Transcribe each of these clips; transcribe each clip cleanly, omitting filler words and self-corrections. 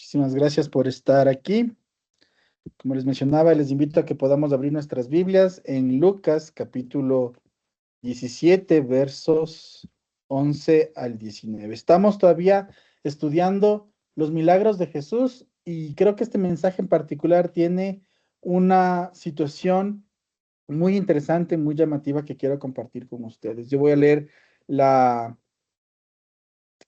Muchísimas gracias por estar aquí. Como les mencionaba, les invito a que podamos abrir nuestras Biblias en Lucas capítulo 17, versos 11 al 19. Estamos todavía estudiando los milagros de Jesús y creo que este mensaje en particular tiene una situación muy interesante, muy llamativa que quiero compartir con ustedes. Yo voy a leer la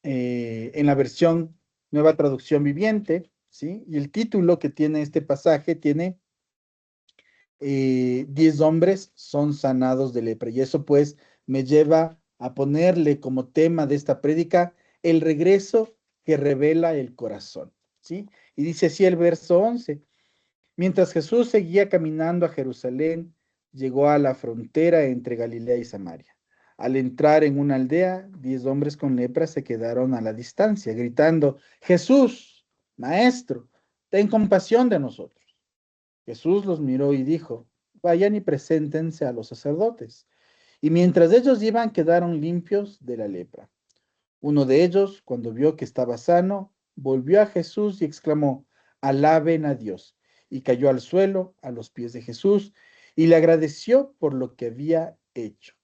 en la versión Nueva Traducción Viviente, ¿sí? Y el título que tiene este pasaje tiene 10 hombres son sanados de lepra. Y eso pues me lleva a ponerle como tema de esta prédica el regreso que revela el corazón, ¿sí? Y dice así el verso 11. Mientras Jesús seguía caminando a Jerusalén, llegó a la frontera entre Galilea y Samaria. Al entrar en una aldea, 10 hombres con lepra se quedaron a la distancia, gritando, Jesús, Maestro, ten compasión de nosotros. Jesús los miró y dijo, vayan y preséntense a los sacerdotes. Y mientras ellos iban, quedaron limpios de la lepra. Uno de ellos, cuando vio que estaba sano, volvió a Jesús y exclamó, alaben a Dios. Y cayó al suelo a los pies de Jesús y le agradeció por lo que había hecho.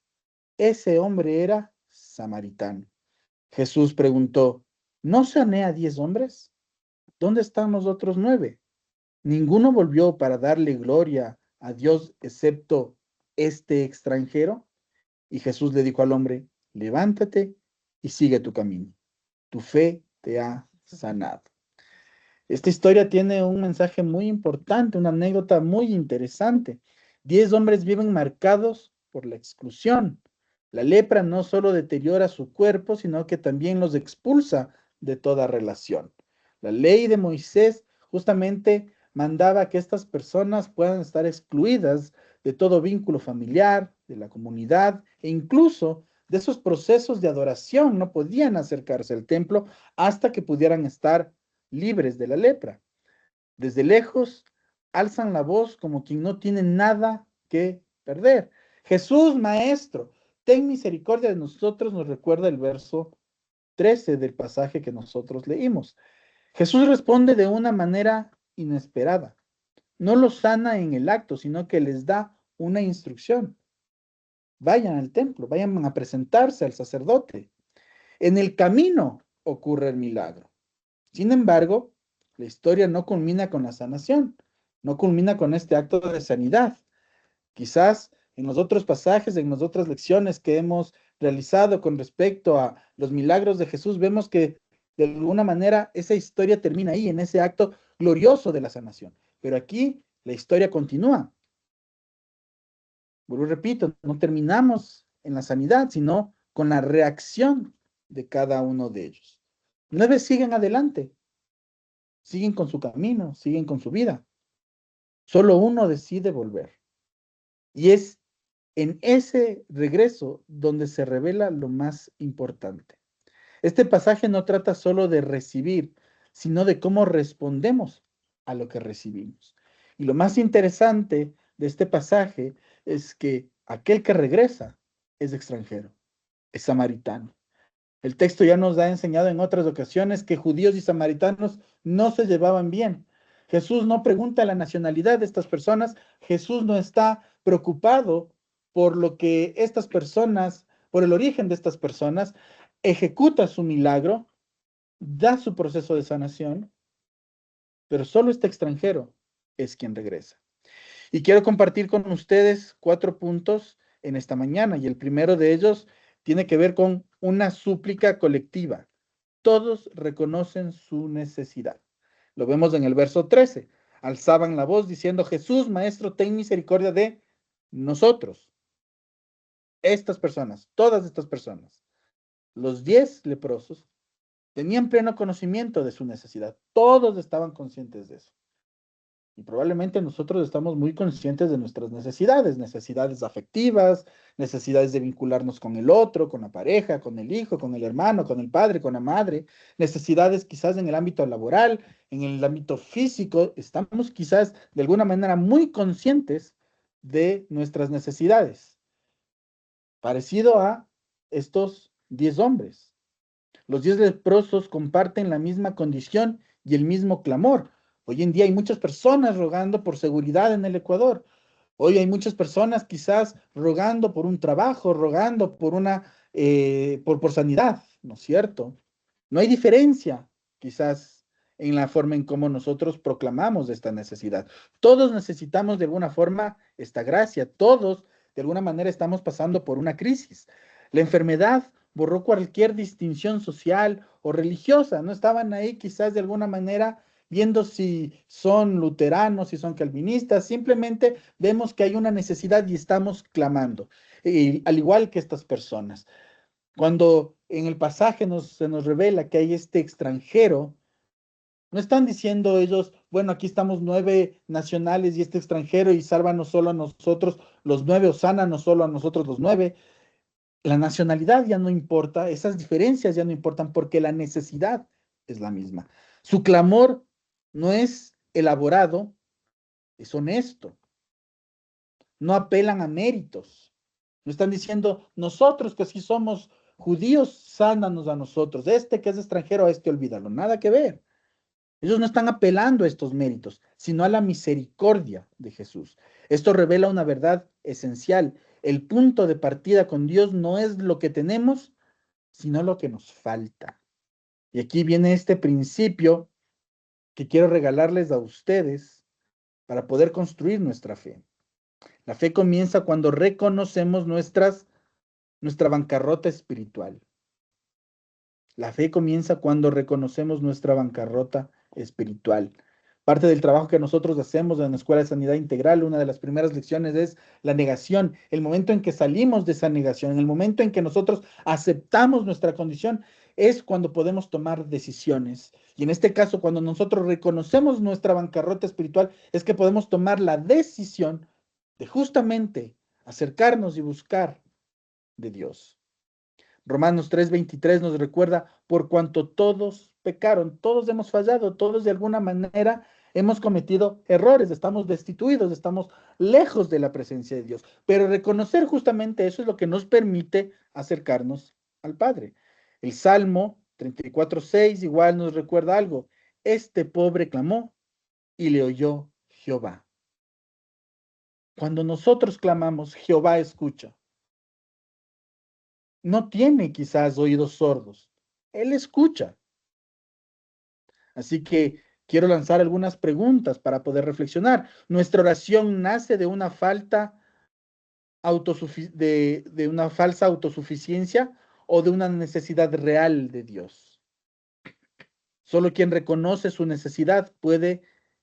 Ese hombre era samaritano. Jesús preguntó, ¿no sané a 10 hombres? ¿Dónde están los otros 9? Ninguno volvió para darle gloria a Dios excepto este extranjero. Y Jesús le dijo al hombre, levántate y sigue tu camino. Tu fe te ha sanado. Esta historia tiene un mensaje muy importante, una anécdota muy interesante. 10 hombres viven marcados por la exclusión. La lepra no solo deteriora su cuerpo, sino que también los expulsa de toda relación. La ley de Moisés justamente mandaba que estas personas puedan estar excluidas de todo vínculo familiar, de la comunidad e incluso de esos procesos de adoración. No podían acercarse al templo hasta que pudieran estar libres de la lepra. Desde lejos, alzan la voz como quien no tiene nada que perder. Jesús, Maestro, ten misericordia de nosotros, nos recuerda el verso 13 del pasaje que nosotros leímos. Jesús responde de una manera inesperada. No los sana en el acto, sino que les da una instrucción. Vayan al templo, vayan a presentarse al sacerdote. En el camino ocurre el milagro. Sin embargo, la historia no culmina con la sanación, no culmina con este acto de sanidad. Quizás en los otros pasajes, en las otras lecciones que hemos realizado con respecto a los milagros de Jesús, vemos que de alguna manera esa historia termina ahí, en ese acto glorioso de la sanación. Pero aquí la historia continúa. Vuelvo, repito, no terminamos en la sanidad, sino con la reacción de cada uno de ellos. 9 siguen adelante, siguen con su camino, siguen con su vida. Solo uno decide volver. Y es en ese regreso donde se revela lo más importante. Este pasaje no trata solo de recibir, sino de cómo respondemos a lo que recibimos. Y lo más interesante de este pasaje es que aquel que regresa es extranjero, es samaritano. El texto ya nos ha enseñado en otras ocasiones que judíos y samaritanos no se llevaban bien. Jesús no pregunta la nacionalidad de estas personas. Jesús no está preocupado por lo que estas personas, por el origen de estas personas. Ejecuta su milagro, da su proceso de sanación, pero solo este extranjero es quien regresa. Y quiero compartir con ustedes 4 puntos en esta mañana. Y el primero de ellos tiene que ver con una súplica colectiva. Todos reconocen su necesidad. Lo vemos en el verso 13. Alzaban la voz diciendo, Jesús, Maestro, ten misericordia de nosotros. Estas personas, todas estas personas, los 10 leprosos, tenían pleno conocimiento de su necesidad. Todos estaban conscientes de eso. Y probablemente nosotros estamos muy conscientes de nuestras necesidades, necesidades afectivas, necesidades de vincularnos con el otro, con la pareja, con el hijo, con el hermano, con el padre, con la madre, necesidades quizás en el ámbito laboral, en el ámbito físico. Estamos quizás de alguna manera muy conscientes de nuestras necesidades, parecido a estos 10 hombres. Los 10 leprosos comparten la misma condición y el mismo clamor. Hoy en día hay muchas personas rogando por seguridad en el Ecuador. Hoy hay muchas personas quizás rogando por un trabajo, rogando por por sanidad, ¿no es cierto? No hay diferencia, quizás, en la forma en cómo nosotros proclamamos esta necesidad. Todos necesitamos de alguna forma esta gracia, todos de alguna manera estamos pasando por una crisis. La enfermedad borró cualquier distinción social o religiosa, no estaban ahí quizás de alguna manera viendo si son luteranos, si son calvinistas, simplemente vemos que hay una necesidad y estamos clamando, y, al igual que estas personas. Cuando en el pasaje se nos revela que hay este extranjero, no están diciendo ellos, bueno, aquí estamos 9 nacionales y este extranjero y sálvanos solo a nosotros los 9 o sánanos solo a nosotros los 9. La nacionalidad ya no importa, esas diferencias ya no importan porque la necesidad es la misma. Su clamor no es elaborado, es honesto. No apelan a méritos. No están diciendo, nosotros que sí somos judíos, sánanos a nosotros. Este que es extranjero, a este olvídalo. Nada que ver. Ellos no están apelando a estos méritos, sino a la misericordia de Jesús. Esto revela una verdad esencial. El punto de partida con Dios no es lo que tenemos, sino lo que nos falta. Y aquí viene este principio que quiero regalarles a ustedes para poder construir nuestra fe. La fe comienza cuando reconocemos nuestra bancarrota espiritual. La fe comienza cuando reconocemos nuestra bancarrota espiritual. Parte del trabajo que nosotros hacemos en la Escuela de Sanidad Integral, una de las primeras lecciones es la negación. El momento en que salimos de esa negación, en el momento en que nosotros aceptamos nuestra condición, es cuando podemos tomar decisiones. Y en este caso, cuando nosotros reconocemos nuestra bancarrota espiritual, es que podemos tomar la decisión de justamente acercarnos y buscar de Dios. Romanos 3:23 nos recuerda, por cuanto todos pecaron, todos hemos fallado, todos de alguna manera hemos cometido errores, estamos destituidos, estamos lejos de la presencia de Dios. Pero reconocer justamente eso es lo que nos permite acercarnos al Padre. El Salmo 34:6 igual nos recuerda algo. Este pobre clamó y le oyó Jehová. Cuando nosotros clamamos, Jehová escucha. No tiene quizás oídos sordos. Él escucha. Así que quiero lanzar algunas preguntas para poder reflexionar. ¿Nuestra oración nace de una de una falsa autosuficiencia o de una necesidad real de Dios? Solo quien reconoce su necesidad puede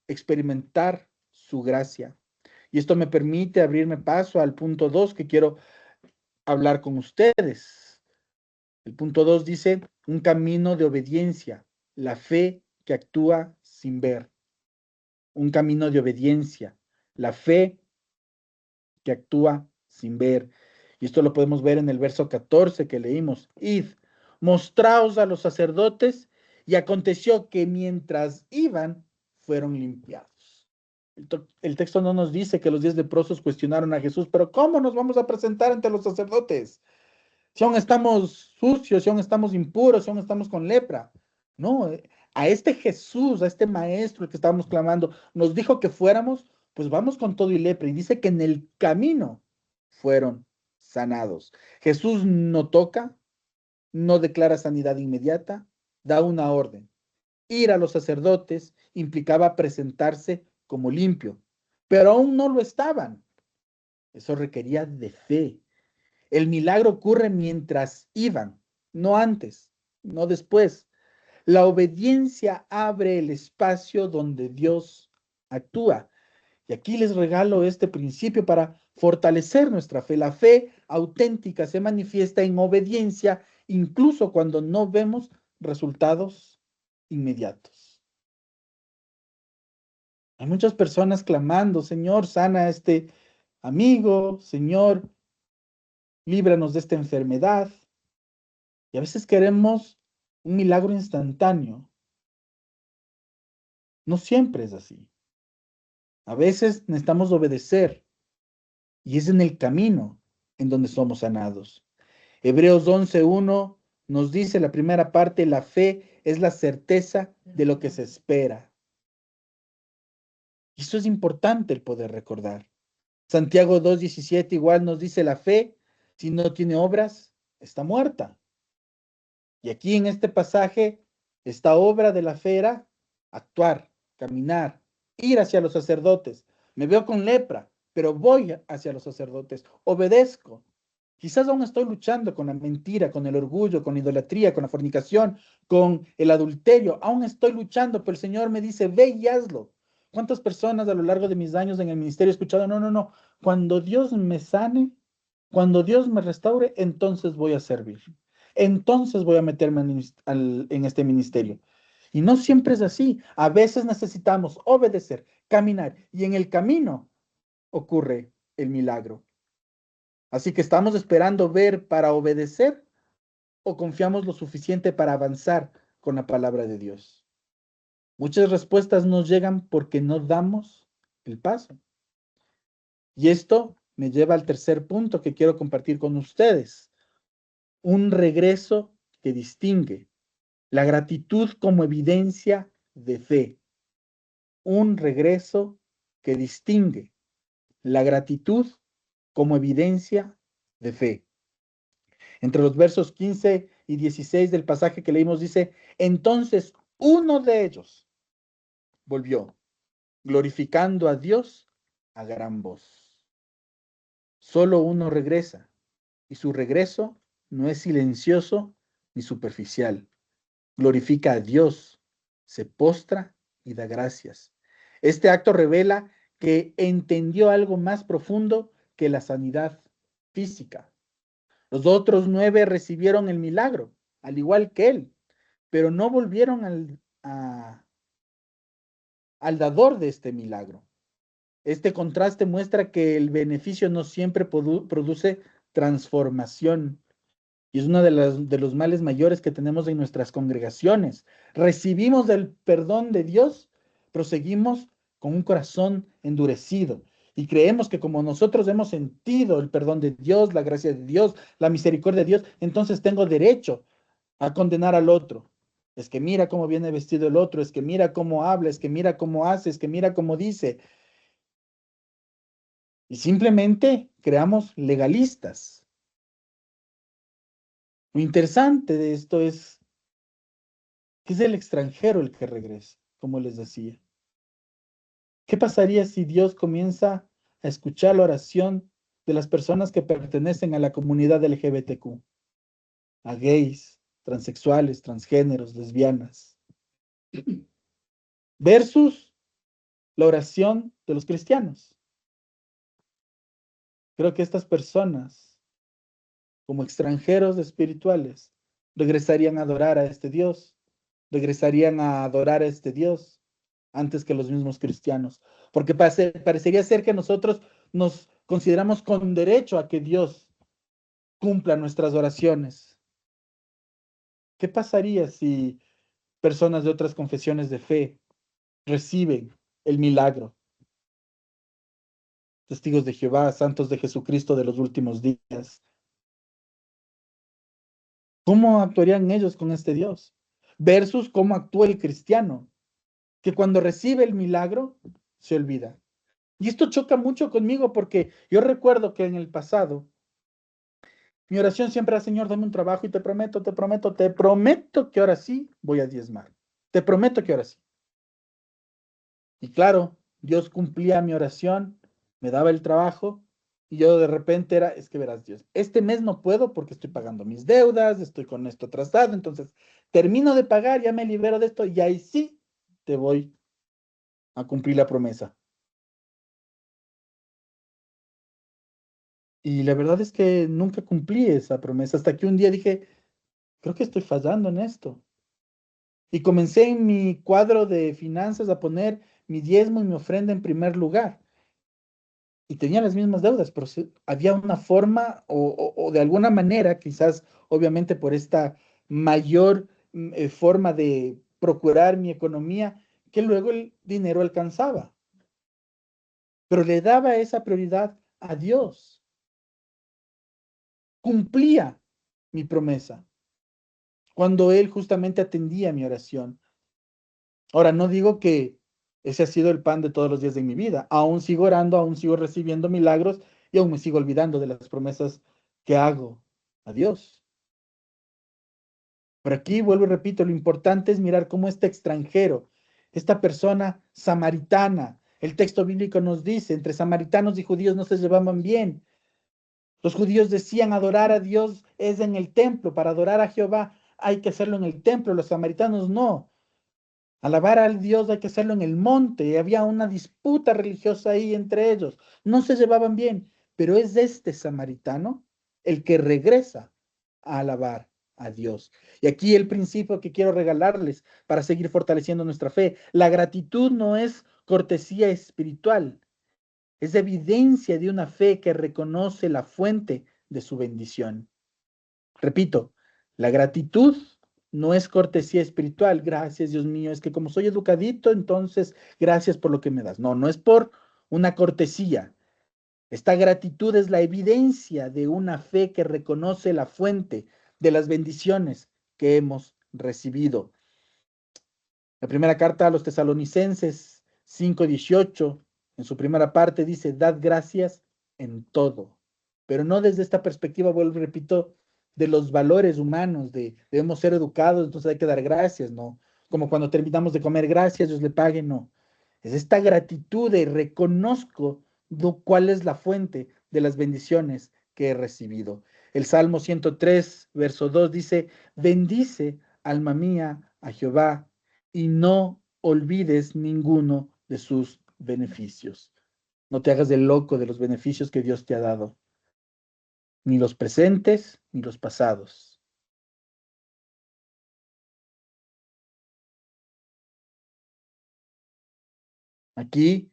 experimentar su gracia. Y esto me permite abrirme paso al punto 2 que quiero hablar con ustedes. El punto 2 dice, un camino de obediencia, la fe que actúa sin ver. Un camino de obediencia, la fe que actúa sin ver. Y esto lo podemos ver en el verso 14 que leímos. Id, mostraos a los sacerdotes, y aconteció que mientras iban, fueron limpiados. El texto no nos dice que los 10 leprosos cuestionaron a Jesús, pero ¿cómo nos vamos a presentar ante los sacerdotes? Si aún estamos sucios, si aún estamos impuros, si aún estamos con lepra. No, a este Jesús, a este maestro el que estábamos clamando, nos dijo que fuéramos, pues vamos con todo y lepra. Y dice que en el camino fueron sanados. Jesús no toca, no declara sanidad inmediata, da una orden. Ir a los sacerdotes implicaba presentarse como limpio, pero aún no lo estaban. Eso requería de fe. El milagro ocurre mientras iban, no antes, no después. La obediencia abre el espacio donde Dios actúa. Y aquí les regalo este principio para fortalecer nuestra fe. La fe auténtica se manifiesta en obediencia incluso cuando no vemos resultados inmediatos. Hay muchas personas clamando, Señor, sana a este amigo, Señor, líbranos de esta enfermedad. Y a veces queremos un milagro instantáneo. No siempre es así. A veces necesitamos obedecer y es en el camino en donde somos sanados. Hebreos 11:1 nos dice la primera parte, la fe es la certeza de lo que se espera. Y eso es importante el poder recordar. Santiago 2:17 igual nos dice la fe, si no tiene obras, está muerta. Y aquí en este pasaje, esta obra de la fe era actuar, caminar, ir hacia los sacerdotes. Me veo con lepra, pero voy hacia los sacerdotes, obedezco. Quizás aún estoy luchando con la mentira, con el orgullo, con la idolatría, con la fornicación, con el adulterio. Aún estoy luchando, pero el Señor me dice, ve y hazlo. ¿Cuántas personas a lo largo de mis años en el ministerio he escuchado? No, no, no. Cuando Dios me sane, cuando Dios me restaure, entonces voy a servir. Entonces voy a meterme en este ministerio. Y no siempre es así. A veces necesitamos obedecer, caminar, y en el camino ocurre el milagro. Así que estamos esperando ver para obedecer o confiamos lo suficiente para avanzar con la palabra de Dios. Muchas respuestas nos llegan porque no damos el paso. Y esto me lleva al tercer punto que quiero compartir con ustedes. Un regreso que distingue la gratitud como evidencia de fe. Un regreso que distingue la gratitud como evidencia de fe. Entre los versos 15 y 16 del pasaje que leímos dice, entonces uno de ellos volvió, glorificando a Dios a gran voz. Solo uno regresa, y su regreso no es silencioso ni superficial. Glorifica a Dios, se postra y da gracias. Este acto revela que entendió algo más profundo que la sanidad física. Los otros 9 recibieron el milagro, al igual que él, pero no volvieron al dador de este milagro. Este contraste muestra que el beneficio no siempre produce transformación. Y es uno de los males mayores que tenemos en nuestras congregaciones. Recibimos el perdón de Dios, pero seguimos con un corazón endurecido. Y creemos que como nosotros hemos sentido el perdón de Dios, la gracia de Dios, la misericordia de Dios, entonces tengo derecho a condenar al otro. Es que mira cómo viene vestido el otro, es que mira cómo habla, es que mira cómo hace, es que mira cómo dice. Y simplemente creamos legalistas. Lo interesante de esto es que es el extranjero el que regresa, como les decía. ¿Qué pasaría si Dios comienza a escuchar la oración de las personas que pertenecen a la comunidad LGBTQ? A gays, transexuales, transgéneros, lesbianas, versus la oración de los cristianos. Creo que estas personas, como extranjeros espirituales, regresarían a adorar a este Dios, regresarían a adorar a este Dios antes que los mismos cristianos, porque parecería ser que nosotros nos consideramos con derecho a que Dios cumpla nuestras oraciones. ¿Qué pasaría si personas de otras confesiones de fe reciben el milagro? Testigos de Jehová, santos de Jesucristo de los últimos días. ¿Cómo actuarían ellos con este Dios? Versus cómo actúa el cristiano, que cuando recibe el milagro se olvida. Y esto choca mucho conmigo porque yo recuerdo que en el pasado mi oración siempre era, Señor, dame un trabajo y te prometo, te prometo, te prometo que ahora sí voy a diezmar. Te prometo que ahora sí. Y claro, Dios cumplía mi oración, me daba el trabajo y yo de repente era, es que verás, Dios, este mes no puedo porque estoy pagando mis deudas, estoy con esto atrasado, entonces termino de pagar, ya me libero de esto y ahí sí te voy a cumplir la promesa. Y la verdad es que nunca cumplí esa promesa hasta que un día dije, creo que estoy fallando en esto. Y comencé en mi cuadro de finanzas a poner mi diezmo y mi ofrenda en primer lugar. Y tenía las mismas deudas, pero había una forma o de alguna manera, quizás obviamente por esta mayor forma de procurar mi economía, que luego el dinero alcanzaba. Pero le daba esa prioridad a Dios. Cumplía mi promesa. cuando Él justamente atendía mi oración. Ahora, no digo que ese ha sido el pan de todos los días de mi vida. Aún sigo orando, aún sigo recibiendo milagros y aún me sigo olvidando de las promesas que hago a Dios. Pero aquí vuelvo y repito, lo importante es mirar cómo este extranjero, esta persona samaritana, el texto bíblico nos dice, entre samaritanos y judíos no se llevaban bien. Los judíos decían adorar a Dios es en el templo, para adorar a Jehová hay que hacerlo en el templo, los samaritanos no. Alabar al Dios hay que hacerlo en el monte. Y había una disputa religiosa ahí entre ellos. No se llevaban bien, pero es este samaritano el que regresa a alabar a Dios. Y aquí el principio que quiero regalarles para seguir fortaleciendo nuestra fe. La gratitud no es cortesía espiritual, es evidencia de una fe que reconoce la fuente de su bendición. Repito, la gratitud no es cortesía espiritual. Gracias, Dios mío, es que como soy educadito, entonces gracias por lo que me das. No, no es por una cortesía. Esta gratitud es la evidencia de una fe que reconoce la fuente de las bendiciones que hemos recibido. La primera carta a los Tesalonicenses 5:18, en su primera parte dice, dad gracias en todo, pero no desde esta perspectiva, vuelvo y repito, de los valores humanos, de debemos ser educados, entonces hay que dar gracias, ¿no? Como cuando terminamos de comer, gracias, Dios le pague, no. Es esta gratitud de reconozco cuál es la fuente de las bendiciones que he recibido. El Salmo 103, verso 2 dice, bendice, alma mía, a Jehová y no olvides ninguno de sus beneficios. No te hagas del loco de los beneficios que Dios te ha dado, ni los presentes ni los pasados. Aquí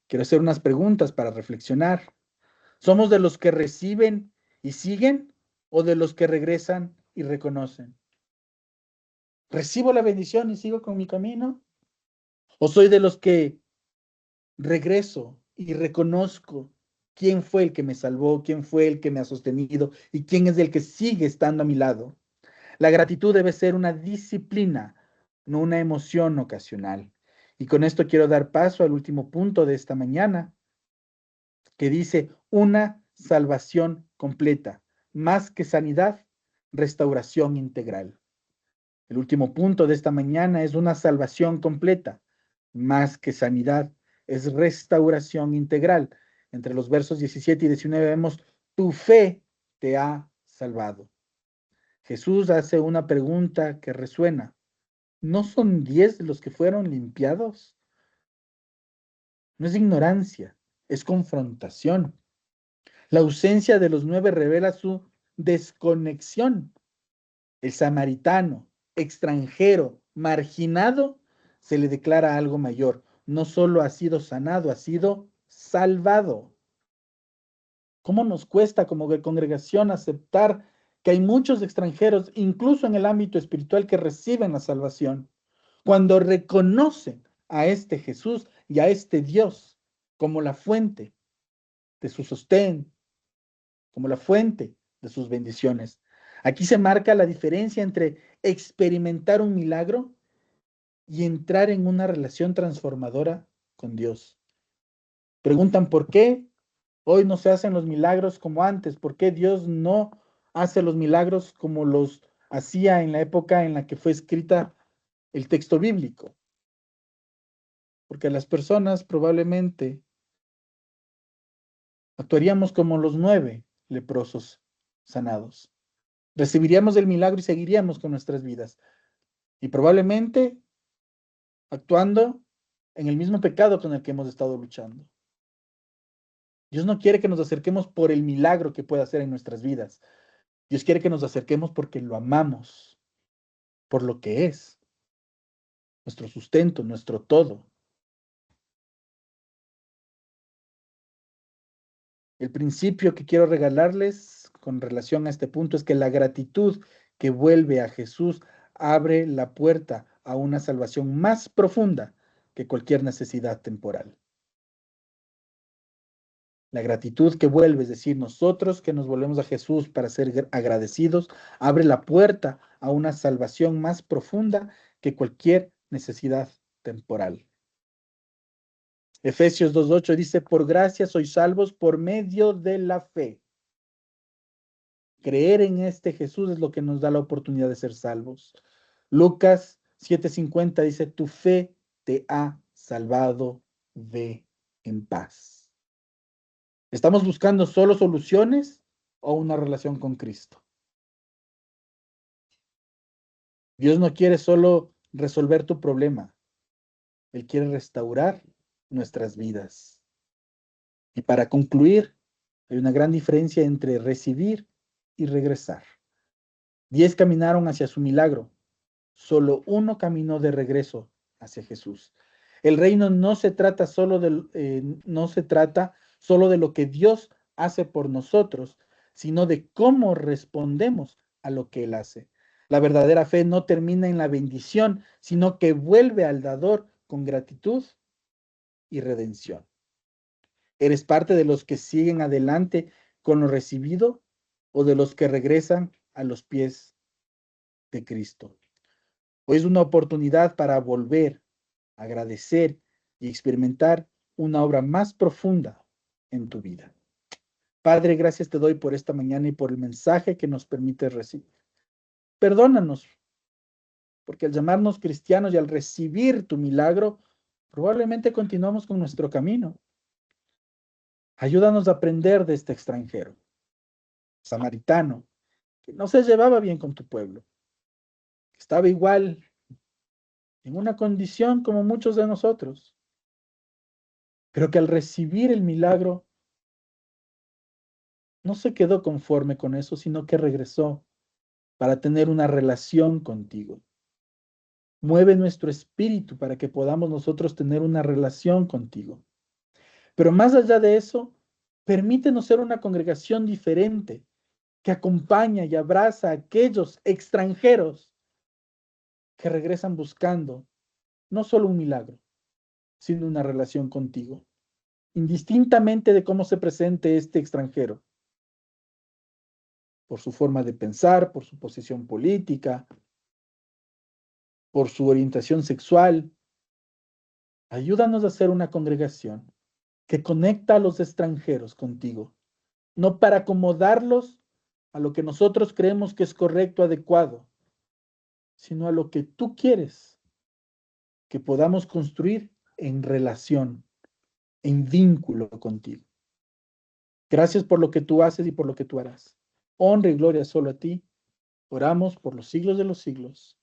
quiero hacer unas preguntas para reflexionar. ¿Somos de los que reciben y siguen o de los que regresan y reconocen? ¿Recibo la bendición y sigo con mi camino? ¿O soy de los que regreso y reconozco quién fue el que me salvó, quién fue el que me ha sostenido y quién es el que sigue estando a mi lado? La gratitud debe ser una disciplina, no una emoción ocasional. Y con esto quiero dar paso al último punto de esta mañana, que dice una salvación completa, más que sanidad, restauración integral. El último punto de esta mañana es una salvación completa, más que sanidad, es restauración integral. Entre los versos 17 y 19 vemos, tu fe te ha salvado. Jesús hace una pregunta que resuena. ¿No son 10 los que fueron limpiados? No es ignorancia, es confrontación. La ausencia de los 9 revela su desconexión. El samaritano, extranjero, marginado, se le declara algo mayor. No solo ha sido sanado, ha sido salvado. ¿Cómo nos cuesta como congregación aceptar que hay muchos extranjeros, incluso en el ámbito espiritual, que reciben la salvación, cuando reconocen a este Jesús y a este Dios como la fuente de su sostén, como la fuente de sus bendiciones? Aquí se marca la diferencia entre experimentar un milagro y entrar en una relación transformadora con Dios. Preguntan por qué hoy no se hacen los milagros como antes, por qué Dios no hace los milagros como los hacía en la época en la que fue escrita el texto bíblico. Porque las personas probablemente actuaríamos como los 9 leprosos sanados. Recibiríamos el milagro y seguiríamos con nuestras vidas. Y probablemente actuando en el mismo pecado con el que hemos estado luchando. Dios no quiere que nos acerquemos por el milagro que puede hacer en nuestras vidas. Dios quiere que nos acerquemos porque lo amamos, por lo que es, nuestro sustento, nuestro todo. El principio que quiero regalarles con relación a este punto es que la gratitud que vuelve a Jesús abre la puerta a una salvación más profunda que cualquier necesidad temporal. La gratitud que vuelve, es decir, nosotros que nos volvemos a Jesús para ser agradecidos, abre la puerta a una salvación más profunda que cualquier necesidad temporal. Efesios 2:8 dice, por gracia sois salvos por medio de la fe. Creer en este Jesús es lo que nos da la oportunidad de ser salvos. Lucas 7:50 dice, tu fe te ha salvado, ve en paz. ¿Estamos buscando solo soluciones o una relación con Cristo? Dios no quiere solo resolver tu problema, Él quiere restaurar nuestras vidas. Y para concluir, hay una gran diferencia entre recibir y regresar. 10 caminaron hacia su milagro, solo uno caminó de regreso hacia Jesús. El reino no se trata solo de lo que Dios hace por nosotros, sino de cómo respondemos a lo que Él hace. La verdadera fe no termina en la bendición, sino que vuelve al dador con gratitud y redención. ¿Eres parte de los que siguen adelante con lo recibido o de los que regresan a los pies de Cristo? Hoy es una oportunidad para volver, agradecer y experimentar una obra más profunda en tu vida. Padre, gracias te doy por esta mañana y por el mensaje que nos permite recibir. Perdónanos, porque al llamarnos cristianos y al recibir tu milagro, probablemente continuamos con nuestro camino. Ayúdanos a aprender de este extranjero, samaritano, que no se llevaba bien con tu pueblo, que estaba igual en una condición como muchos de nosotros, pero que al recibir el milagro no se quedó conforme con eso, sino que regresó para tener una relación contigo. Mueve nuestro espíritu para que podamos nosotros tener una relación contigo. Pero más allá de eso, permítenos ser una congregación diferente, que acompaña y abraza a aquellos extranjeros que regresan buscando no solo un milagro, sino una relación contigo, indistintamente de cómo se presente este extranjero, por su forma de pensar, por su posición política, por su orientación sexual. Ayúdanos a ser una congregación que conecta a los extranjeros contigo, no para acomodarlos a lo que nosotros creemos que es correcto, adecuado, sino a lo que tú quieres que podamos construir en relación, en vínculo contigo. Gracias por lo que tú haces y por lo que tú harás. Honra y gloria solo a ti. Oramos por los siglos de los siglos.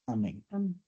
Amén. Amén.